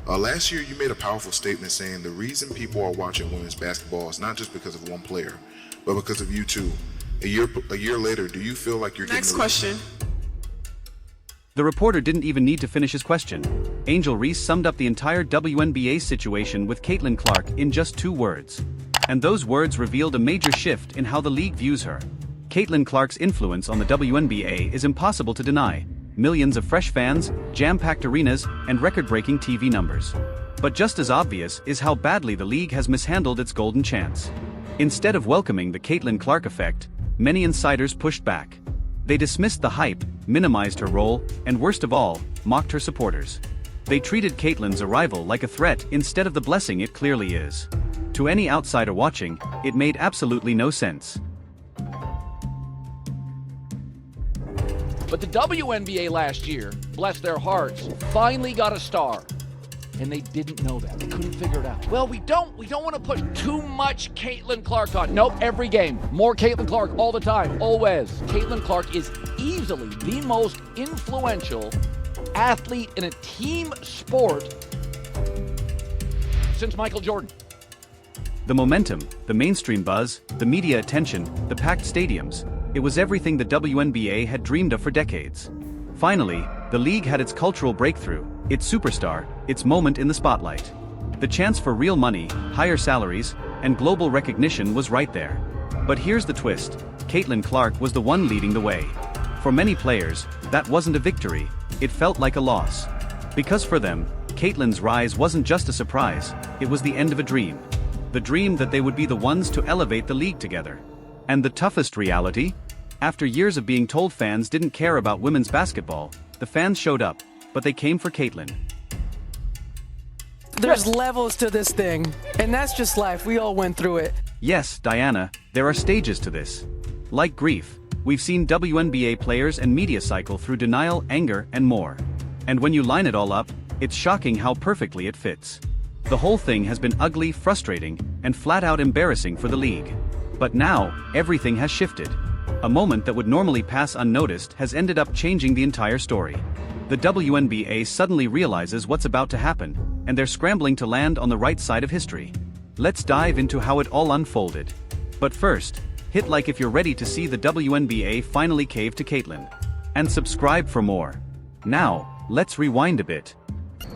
Last year, you made a powerful statement saying the reason people are watching women's basketball is not just because of one player, but because of you too. A year later, do you feel like you're Next getting question. The reporter didn't even need to finish his question. Angel Reese summed up the entire WNBA situation with Caitlin Clark in just 2 words. And those words revealed a major shift in how the league views her. Caitlin Clark's influence on the WNBA is impossible to deny. Millions of fresh fans, jam-packed arenas, and record-breaking TV numbers. But just as obvious is how badly the league has mishandled its golden chance. Instead of welcoming the Caitlin Clark effect, many insiders pushed back. They dismissed the hype, minimized her role, and worst of all, mocked her supporters. They treated Caitlin's arrival like a threat instead of the blessing it clearly is. To any outsider watching, it made absolutely no sense. But the WNBA last year, bless their hearts, finally got a star. And they didn't know that. They couldn't figure it out. Well, we don't want to put too much Caitlin Clark on. Nope, every game. More Caitlin Clark all the time, always. Caitlin Clark is easily the most influential athlete in a team sport since Michael Jordan. The momentum, the mainstream buzz, the media attention, the packed stadiums, it was everything the WNBA had dreamed of for decades. Finally, the league had its cultural breakthrough, its superstar, its moment in the spotlight. The chance for real money, higher salaries, and global recognition was right there. But here's the twist: Caitlin Clark was the one leading the way. For many players, that wasn't a victory, it felt like a loss. Because for them, Caitlin's rise wasn't just a surprise, it was the end of a dream. The dream that they would be the ones to elevate the league together. And the toughest reality? After years of being told fans didn't care about women's basketball, the fans showed up, but they came for Caitlin. There's levels to this thing, and that's just life. We all went through it. Yes, Diana, there are stages to this. Like grief, we've seen WNBA players and media cycle through denial, anger, and more. And when you line it all up, it's shocking how perfectly it fits. The whole thing has been ugly, frustrating, and flat-out embarrassing for the league. But now, everything has shifted. A moment that would normally pass unnoticed has ended up changing the entire story. The WNBA suddenly realizes what's about to happen, and they're scrambling to land on the right side of history. Let's dive into how it all unfolded. But first, hit like if you're ready to see the WNBA finally cave to Caitlin. And subscribe for more. Now, let's rewind a bit.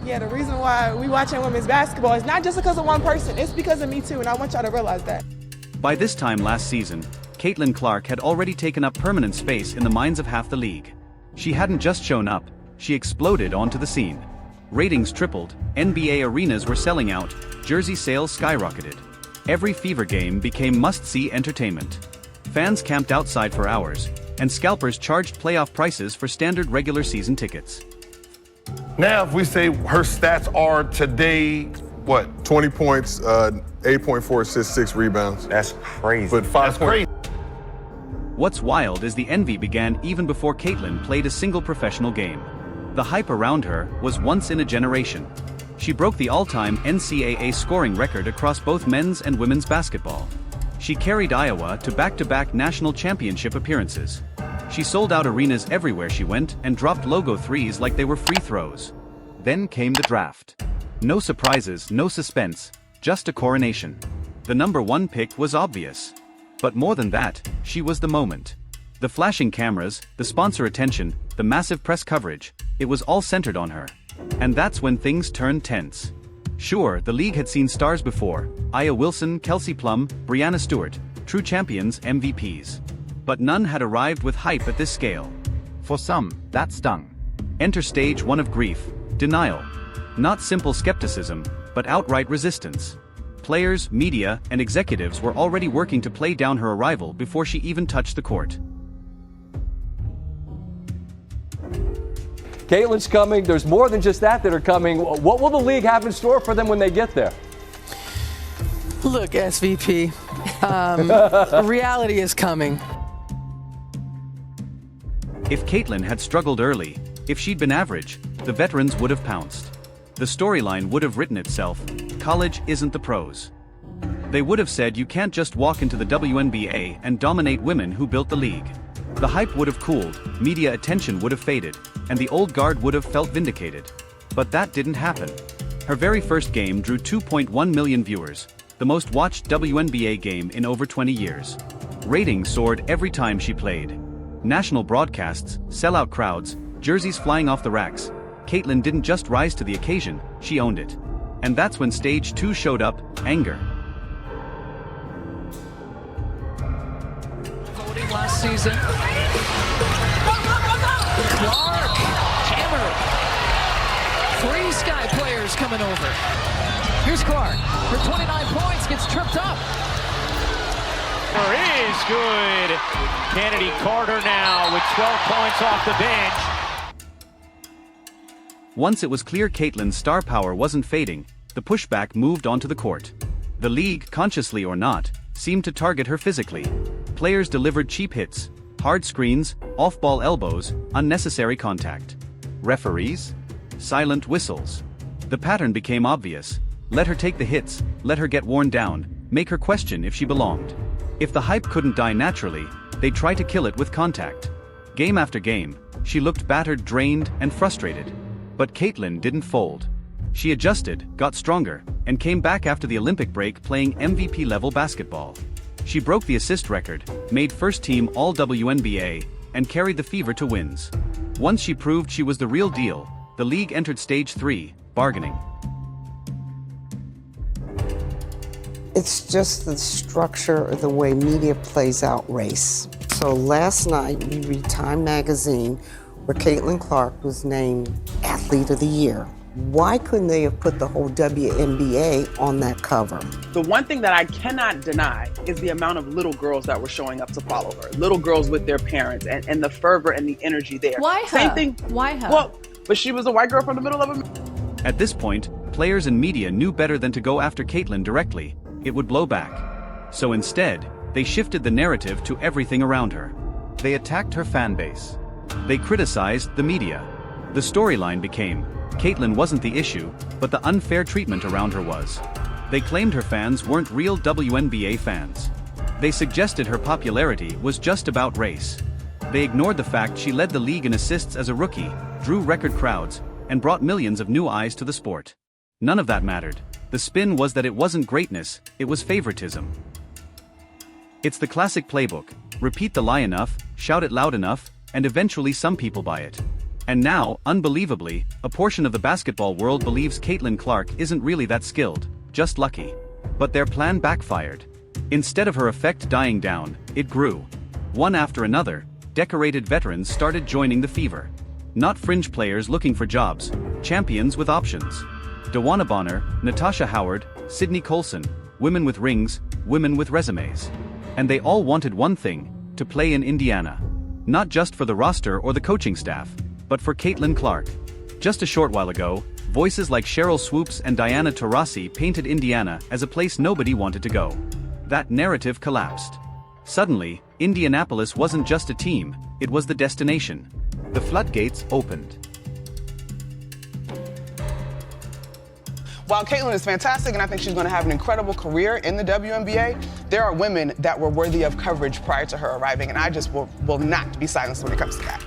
Yeah, the reason why we watching women's basketball is not just because of one person, it's because of me too, and I want y'all to realize that. By this time last season, Caitlin Clark had already taken up permanent space in the minds of half the league. She hadn't just shown up, she exploded onto the scene. Ratings tripled, NBA arenas were selling out, jersey sales skyrocketed. Every Fever game became must-see entertainment. Fans camped outside for hours, and scalpers charged playoff prices for standard regular season tickets. Now, if we say her stats are today, what? 20 points, 8.4 assists, 6 rebounds. That's crazy. But 5 points. What's wild is the envy began even before Caitlin played a single professional game. The hype around her was once in a generation. She broke the all-time NCAA scoring record across both men's and women's basketball. She carried Iowa to back-to-back national championship appearances. She sold out arenas everywhere she went and dropped logo threes like they were free throws. Then came the draft. No surprises, no suspense, just a coronation. The number 1 pick was obvious. But more than that, she was the moment. The flashing cameras, the sponsor attention, the massive press coverage, it was all centered on her. And that's when things turned tense. Sure, the league had seen stars before: Aya Wilson, Kelsey Plum, Breanna Stewart, true champions, MVPs. But none had arrived with hype at this scale. For some, that stung. Enter stage 1 of grief: denial. Not simple skepticism, but outright resistance. Players, media, and executives were already working to play down her arrival before she even touched the court. Caitlin's coming. There's more than just that are coming. What will the league have in store for them when they get there? Look, SVP, reality is coming. If Caitlin had struggled early, if she'd been average, the veterans would have pounced. The storyline would have written itself: college isn't the pros. They would have said you can't just walk into the WNBA and dominate women who built the league. The hype would have cooled, media attention would have faded, and the old guard would have felt vindicated. But that didn't happen. Her very first game drew 2.1 million viewers, the most watched WNBA game in over 20 years. Ratings soared every time she played. National broadcasts, sellout crowds, jerseys flying off the racks. Caitlin didn't just rise to the occasion, she owned it. And that's when stage 2 showed up, anger. Voting last season. Clark, hammer. 3 Sky players coming over. Here's Clark. For 29 points, gets tripped up. Is good. Kennedy Carter now with 12 points off the bench. Once it was clear Caitlin's star power wasn't fading, the pushback moved onto the court. The league, consciously or not, seemed to target her physically. Players delivered cheap hits, hard screens, off-ball elbows, unnecessary contact. Referees? Silent whistles. The pattern became obvious. Let her take the hits, let her get worn down, make her question if she belonged. If the hype couldn't die naturally, they'd try to kill it with contact. Game after game, she looked battered, drained, and frustrated. But Caitlin didn't fold. She adjusted, got stronger, and came back after the Olympic break playing MVP-level basketball. She broke the assist record, made first-team All-WNBA, and carried the Fever to wins. Once she proved she was the real deal, the league entered stage 3, bargaining. It's just the structure of the way media plays out race. So last night we read Time magazine where Caitlin Clark was named Athlete of the Year. Why couldn't they have put the whole WNBA on that cover? The one thing that I cannot deny is the amount of little girls that were showing up to follow her. Little girls with their parents and the fervor and the energy there. Why her? Same thing. Why her? Well, but she was a white girl from the middle of a... At this point, players and media knew better than to go after Caitlin directly. It would blow back. So instead, they shifted the narrative to everything around her. They attacked her fan base. They criticized the media. The storyline became, Caitlin wasn't the issue, but the unfair treatment around her was. They claimed her fans weren't real WNBA fans. They suggested her popularity was just about race. They ignored the fact she led the league in assists as a rookie, drew record crowds, and brought millions of new eyes to the sport. None of that mattered. The spin was that it wasn't greatness, it was favoritism. It's the classic playbook: repeat the lie enough, shout it loud enough, and eventually some people buy it. And now, unbelievably, a portion of the basketball world believes Caitlin Clark isn't really that skilled, just lucky. But their plan backfired. Instead of her effect dying down, it grew. One after another, decorated veterans started joining the Fever. Not fringe players looking for jobs, champions with options. Dawana Bonner, Natasha Howard, Sydney Colson, women with rings, women with resumes. And they all wanted one thing: to play in Indiana. Not just for the roster or the coaching staff, but for Caitlin Clark. Just a short while ago, voices like Cheryl Swoops and Diana Taurasi painted Indiana as a place nobody wanted to go. That narrative collapsed. Suddenly, Indianapolis wasn't just a team, it was the destination. The floodgates opened. While Caitlin is fantastic and I think she's going to have an incredible career in the WNBA, there are women that were worthy of coverage prior to her arriving, and I just will not be silenced when it comes to that.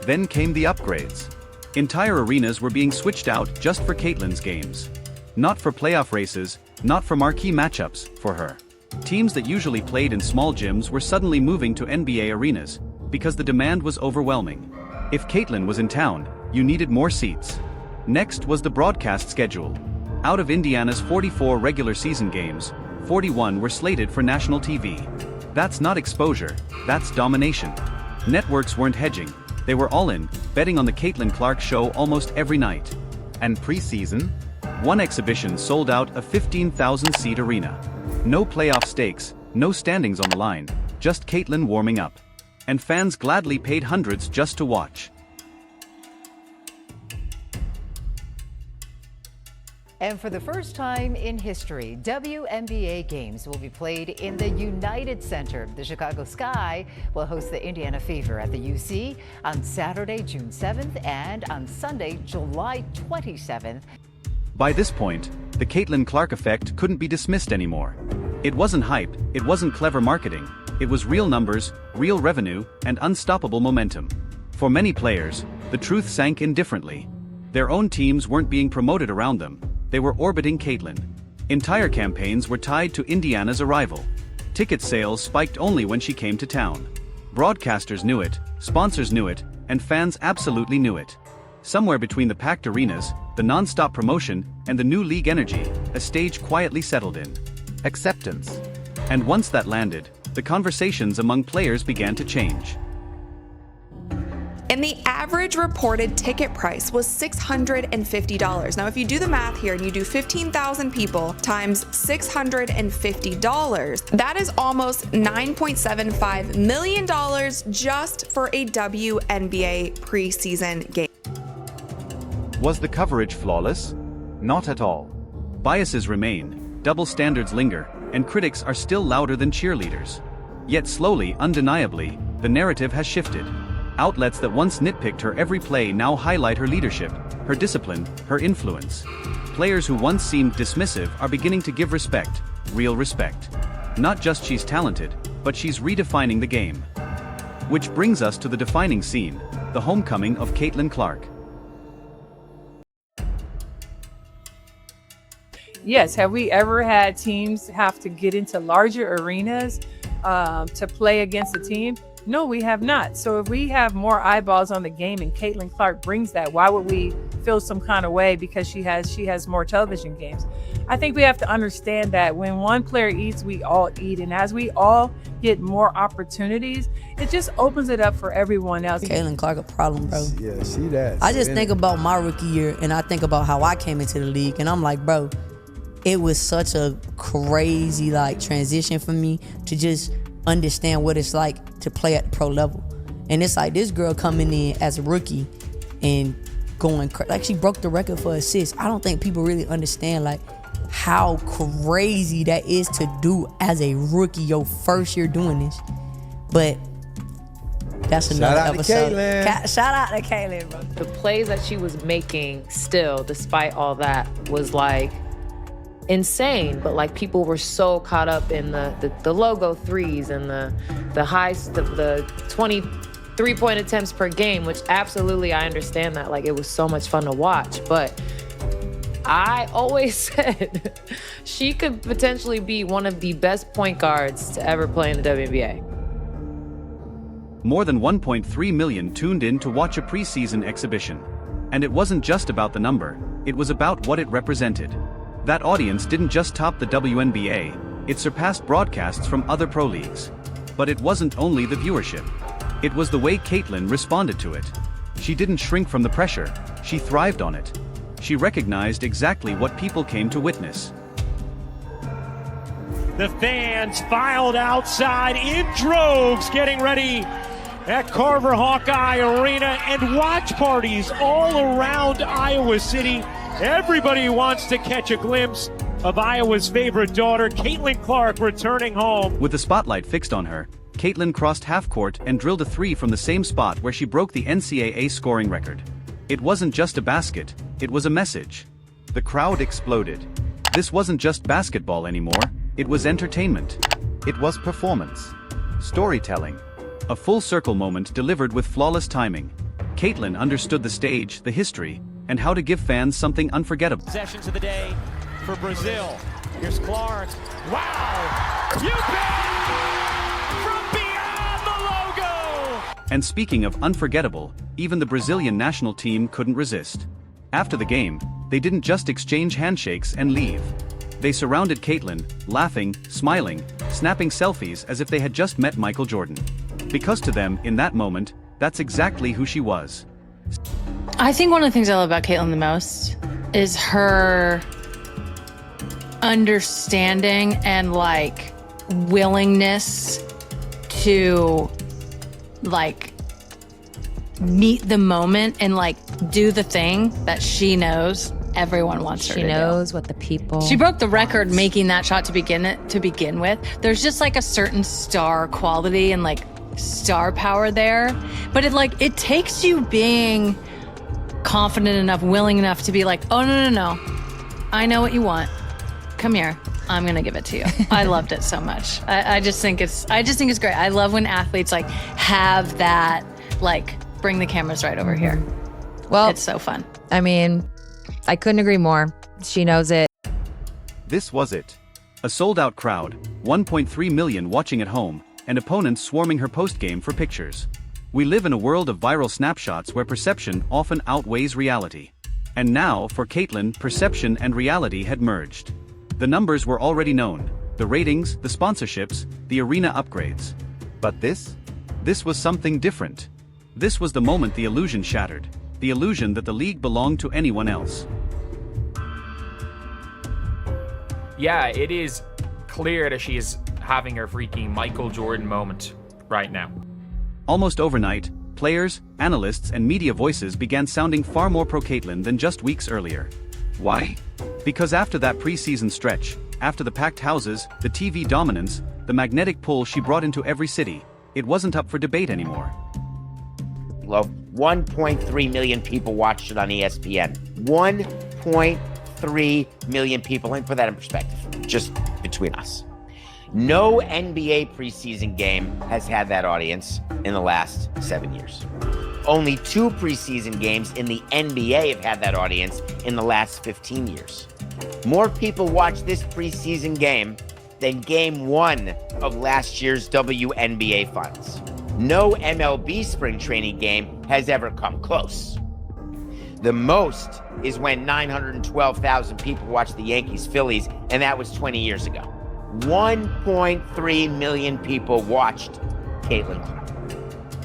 Then came the upgrades. Entire arenas were being switched out just for Caitlin's games. Not for playoff races, not for marquee matchups, for her. Teams that usually played in small gyms were suddenly moving to NBA arenas, because the demand was overwhelming. If Caitlin was in town, you needed more seats. Next was the broadcast schedule. Out of Indiana's 44 regular season games, 41 were slated for national TV. That's not exposure, that's domination. Networks weren't hedging, they were all in, betting on the Caitlin Clark show almost every night. And preseason? One exhibition sold out a 15,000-seat arena. No playoff stakes, no standings on the line, just Caitlin warming up. And fans gladly paid hundreds just to watch. And for the first time in history, WNBA games will be played in the United Center. The Chicago Sky will host the Indiana Fever at the UC on Saturday, June 7th, and on Sunday, July 27th. By this point, the Caitlin Clark effect couldn't be dismissed anymore. It wasn't hype, it wasn't clever marketing, it was real numbers, real revenue, and unstoppable momentum. For many players, the truth sank in differently. Their own teams weren't being promoted around them, they were orbiting Caitlin. Entire campaigns were tied to Indiana's arrival. Ticket sales spiked only when she came to town. Broadcasters knew it, sponsors knew it, and fans absolutely knew it. Somewhere between the packed arenas, the non-stop promotion, and the new league energy, a stage quietly settled in. Acceptance. And once that landed, the conversations among players began to change. And the average reported ticket price was $650. Now, if you do the math here and you do 15,000 people times $650, that is almost $9.75 million just for a WNBA preseason game. Was the coverage flawless? Not at all. Biases remain, double standards linger, and critics are still louder than cheerleaders. Yet slowly, undeniably, the narrative has shifted. Outlets that once nitpicked her every play now highlight her leadership, her discipline, her influence. Players who once seemed dismissive are beginning to give respect, real respect. Not just she's talented, but she's redefining the game. Which brings us to the defining scene, the homecoming of Caitlin Clark. Yes, have we ever had teams have to get into larger arenas to play against a team? No, we have not. So if we have more eyeballs on the game and Caitlin Clark brings that, why would we feel some kind of way because she has more television games? I think we have to understand that when one player eats, we all eat. And as we all get more opportunities, it just opens it up for everyone else. Caitlin Clark a problem, bro. Yeah, see that. I just think about my rookie year and I think about how I came into the league and I'm like, bro, it was such a crazy transition for me to just understand what it's like to play at the pro level. And it's like this girl coming in as a rookie and going she broke the record for assists. I don't think people really understand how crazy that is to do as a rookie, your first year doing this. But that's another episode. Shout out to Caitlin, bro. The plays that she was making still, despite all that, was insane, but people were so caught up in the logo threes and the 23-point attempts per game, which absolutely I understand that it was so much fun to watch. But I always said she could potentially be one of the best point guards to ever play in the WNBA. More than 1.3 million tuned in to watch a preseason exhibition. And it wasn't just about the number, it was about what it represented. That audience didn't just top the WNBA, it surpassed broadcasts from other pro leagues. But it wasn't only the viewership. It was the way Caitlin responded to it. She didn't shrink from the pressure, she thrived on it. She recognized exactly what people came to witness. The fans filed outside in droves, getting ready at Carver Hawkeye Arena, and watch parties all around Iowa City. Everybody wants to catch a glimpse of Iowa's favorite daughter, Caitlin Clark, returning home. With the spotlight fixed on her, Caitlin crossed half court and drilled a three from the same spot where she broke the NCAA scoring record. It wasn't just a basket, it was a message. The crowd exploded. This wasn't just basketball anymore, it was entertainment. It was performance. Storytelling. A full circle moment delivered with flawless timing. Caitlin understood the stage, the history, and how to give fans something unforgettable. Sessions of the day for Brazil. Here's Clark. Wow! You bet! From beyond the logo! And speaking of unforgettable, even the Brazilian national team couldn't resist. After the game, they didn't just exchange handshakes and leave. They surrounded Caitlin, laughing, smiling, snapping selfies as if they had just met Michael Jordan. Because to them, in that moment, that's exactly who she was. I think one of the things I love about Caitlin the most is her understanding and willingness to meet the moment and do the thing that she knows everyone wants her to do. She knows what the people. She broke the record making that shot to begin with. There's just a certain star quality and star power there, but it takes you being confident enough, willing enough to be oh no, I know what you want. Come here, I'm gonna give it to you. I loved it so much. I just think it's great. I love when athletes have that bring the cameras right over here. Well, it's so fun. I mean, I couldn't agree more. She knows it. This was it. A sold-out crowd, 1.3 million watching at home, and opponents swarming her post-game for pictures. We live in a world of viral snapshots where perception often outweighs reality. And now, for Caitlyn, perception and reality had merged. The numbers were already known, the ratings, the sponsorships, the arena upgrades. But this was something different. This was the moment the illusion shattered, the illusion that the league belonged to anyone else. Yeah, it is clear that she is having her freaking Michael Jordan moment right now. Almost overnight, players, analysts, and media voices began sounding far more pro-Caitlyn than just weeks earlier. Why? Because after that preseason stretch, after the packed houses, the TV dominance, the magnetic pull she brought into every city, it wasn't up for debate anymore. Well, 1.3 million people watched it on ESPN. 1.3 million people. Let me put that in perspective, just between us. No NBA preseason game has had that audience in the last 7 years. Only 2 preseason games in the NBA have had that audience in the last 15 years. More people watched this preseason game than game 1 of last year's WNBA finals. No MLB spring training game has ever come close. The most is when 912,000 people watched the Yankees-Phillies, and that was 20 years ago. 1.3 million people watched Caitlyn Clark.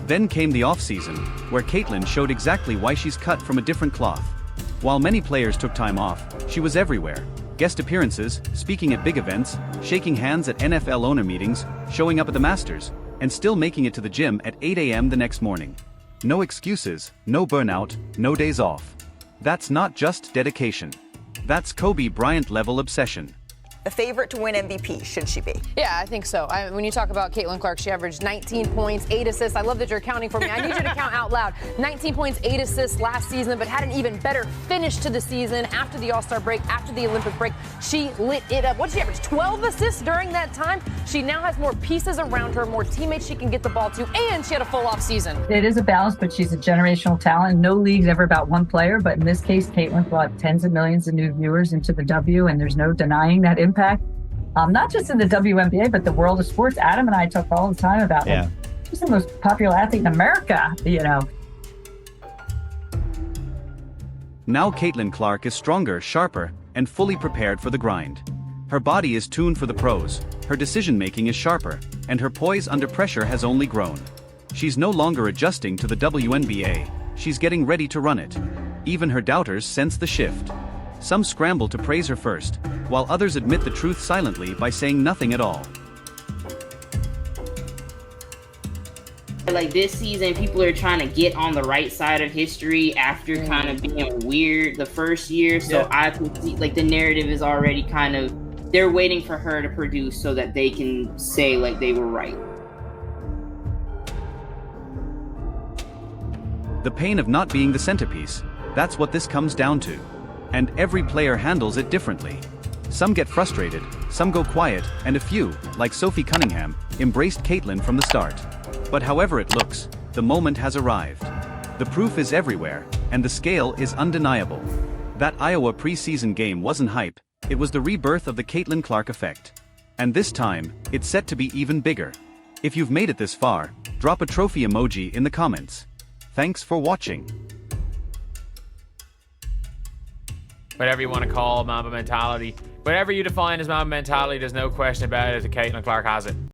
Then came the offseason, where Caitlyn showed exactly why she's cut from a different cloth. While many players took time off, she was everywhere. Guest appearances, speaking at big events, shaking hands at NFL owner meetings, showing up at the Masters, and still making it to the gym at 8 a.m. the next morning. No excuses, no burnout, no days off. That's not just dedication. That's Kobe Bryant-level obsession. The favorite to win MVP, should she be? Yeah, I think so. When you talk about Caitlyn Clark, she averaged 19 points, 8 assists. I love that you're counting for me. I need you to count out loud. 19 points, 8 assists last season, but had an even better finish to the season after the All-Star break, after the Olympic break. She lit it up. What did she average? 12 assists during that time? She now has more pieces around her, more teammates she can get the ball to, and she had a full off season. It is a balance, but she's a generational talent. No league's ever about one player, but in this case, Caitlyn brought tens of millions of new viewers into the W, and there's no denying that impact. Not just in the WNBA, but the world of sports. Adam and I talk all the time about she's the most popular athlete in America, you know. Now Caitlyn Clark is stronger, sharper, and fully prepared for the grind. Her body is tuned for the pros, her decision-making is sharper, and her poise under pressure has only grown. She's no longer adjusting to the WNBA, she's getting ready to run it. Even her doubters sense the shift. Some scramble to praise her first, while others admit the truth silently by saying nothing at all. Like this season, people are trying to get on the right side of history after kind of being weird the first year. So I can see like the narrative is already kind of, they're waiting for her to produce so that they can say like they were right. The pain of not being the centerpiece, that's what this comes down to. And every player handles it differently. Some get frustrated, some go quiet, and a few, like Sophie Cunningham, embraced Caitlyn from the start. But however it looks, the moment has arrived. The proof is everywhere, and the scale is undeniable. That Iowa preseason game wasn't hype, it was the rebirth of the Caitlyn Clark effect. And this time, it's set to be even bigger. If you've made it this far, drop a trophy emoji in the comments. Thanks for watching. Whatever you want to call Mamba mentality, whatever you define as Mamba mentality, there's no question about it that Caitlyn Clark has it.